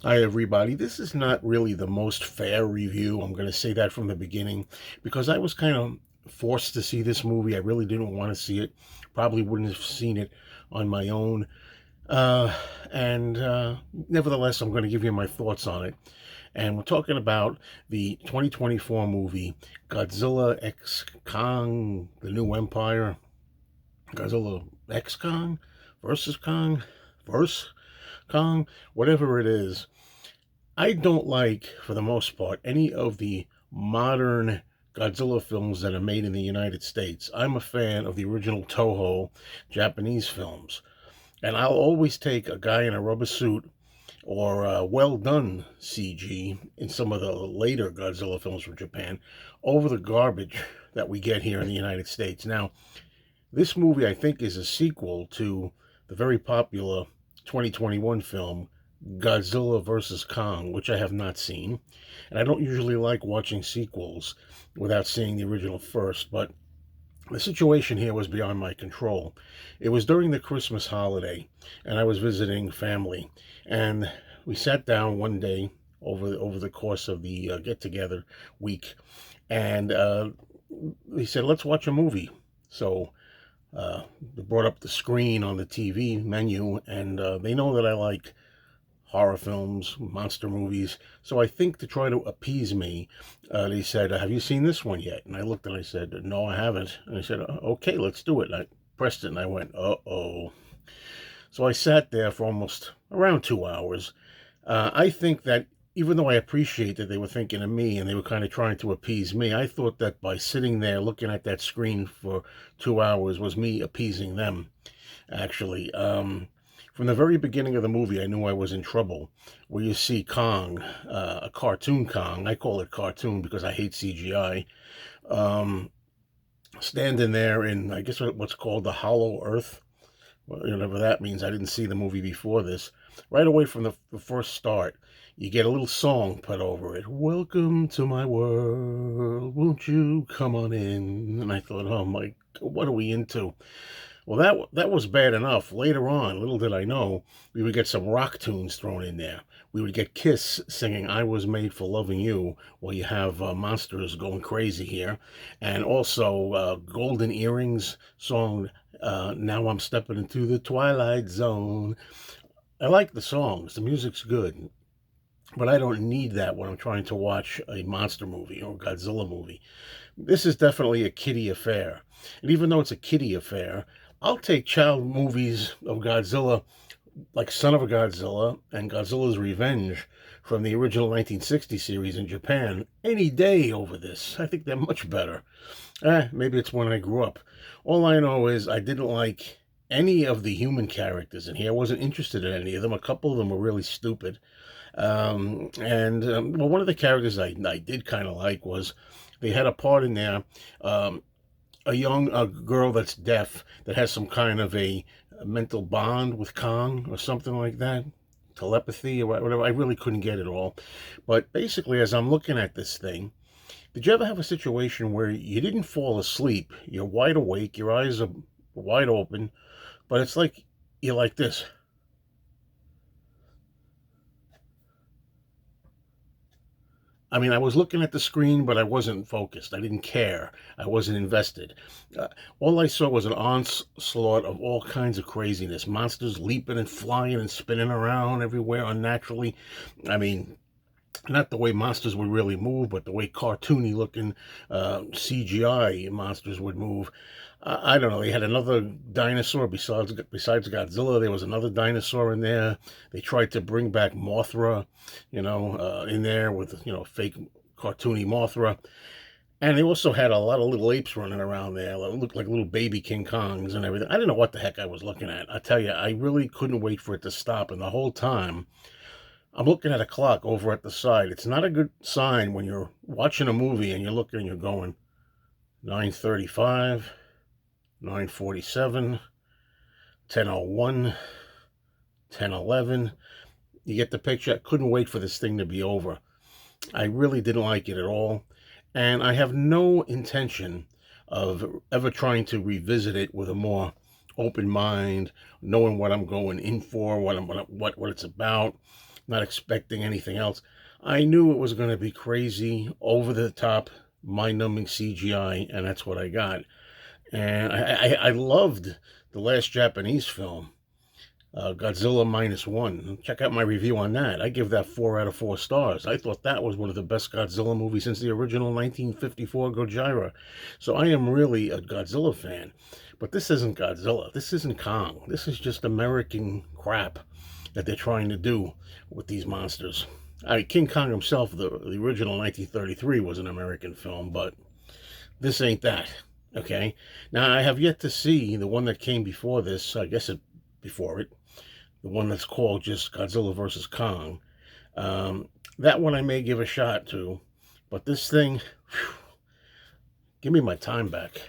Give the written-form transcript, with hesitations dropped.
Hi, everybody. This is not really the most fair review. I'm going to say that from the beginning because I was kind of forced to see this movie. I really didn't want to see it. Probably wouldn't have seen it on my own. Uh, and nevertheless, I'm going to give you my thoughts on it. And we're talking about the 2024 movie Godzilla X Kong, The New Empire. Godzilla X Kong versus Kong, verse Kong, whatever it is. I don't like, for the most part, any of the modern Godzilla films that are made in the United States. I'm a fan of the original Toho Japanese films. And I'll always take a guy in a rubber suit or well done CG in some of the later Godzilla films from Japan over the garbage that we get here in the United States. Now, this movie, I think, is a sequel to the very popular 2021 film Godzilla vs. Kong, which I have not seen. And I don't usually like watching sequels without seeing the original first, but the situation here was beyond my control. It was during the Christmas holiday, and I was visiting family. And we sat down one day over the course of the get together week, and he said, "Let's watch a movie." So they brought up the screen on the TV menu, and they know that I like horror films, monster movies. So I think to try to appease me, they said, "Have you seen this one yet?" And I looked and I said, "No, I haven't." And I said, "Okay, let's do it." And I pressed it and I went, "Uh-oh." So I sat there for almost around 2 hours. I think that even though I appreciate that they were thinking of me and they were kind of trying to appease me, I thought that by sitting there looking at that screen for 2 hours was me appeasing them, actually. From the very beginning of the movie, I knew I was in trouble. Where you see Kong, a cartoon Kong, I call it cartoon because I hate CGI, um, standing there in, I guess, what's called the Hollow Earth, whatever that means. I didn't see the movie before this. Right away from the first start, you get a little song put over it. "Welcome to my world, won't you come on in?" And I thought, oh my, what are we into? Well, that was bad enough. Later on, little did I know, we would get some rock tunes thrown in there. We would get Kiss singing "I Was Made for Loving You," while you have monsters going crazy here, and also Golden Earrings song. Now I'm stepping into the twilight zone. I like the songs. The music's good. But I don't need that when I'm trying to watch a monster movie or a Godzilla movie. This is definitely a kiddie affair. And even though it's a kiddie affair, I'll take child movies of Godzilla like Son of a Godzilla and Godzilla's Revenge from the original 1960 series in Japan any day over this. I think they're much better. Maybe it's when I grew up. All I know is I didn't like any of the human characters in here. I wasn't interested in any of them. A couple of them were really stupid. Well, one of the characters I did kind of like was they had a part in there, um, a young girl that's deaf that has some kind of a mental bond with Kong or something like that, telepathy or whatever. I really couldn't get it all, but basically, as I'm looking at this thing, did you ever have a situation where you didn't fall asleep? You're wide awake, your eyes are wide open, but it's like you're like this. I mean, I was looking at the screen, but I wasn't focused. I didn't care. I wasn't invested. All I saw was an onslaught of all kinds of craziness. Monsters leaping and flying and spinning around everywhere unnaturally. I mean, not the way monsters would really move, but the way cartoony looking CGI monsters would move. I don't know. They had another dinosaur besides Godzilla. There was another dinosaur in there. They tried to bring back Mothra, in there with fake cartoony Mothra. And they also had a lot of little apes running around there that looked like little baby King Kongs and everything. I didn't know what the heck I was looking at. I tell you, I really couldn't wait for it to stop. And the whole time, I'm looking at a clock over at the side. It's not a good sign when you're watching a movie and you're looking and you're going 9:35, 9:47, 10:01, 10:11. You get the picture. I couldn't wait for this thing to be over. I really didn't like it at all. And I have no intention of ever trying to revisit it with a more open mind, knowing what I'm going in for, what it's about. not expecting anything else. I knew it was going to be crazy, over the top, mind-numbing CGI, and that's what I got. And I loved the last Japanese film, Godzilla Minus One. Check out my review on that. I give that 4 out of 4 stars. I thought that was one of the best Godzilla movies since the original 1954 Gojira. So I am really a Godzilla fan. But this isn't Godzilla. This isn't Kong. This is just American crap that they're trying to do with these monsters. King Kong himself, the original 1933, was an American film, but this ain't that. Okay? Now, I have yet to see the one that came before this, I guess before it, the one that's called just Godzilla versus Kong. That one I may give a shot to, but this thing, whew, give me my time back.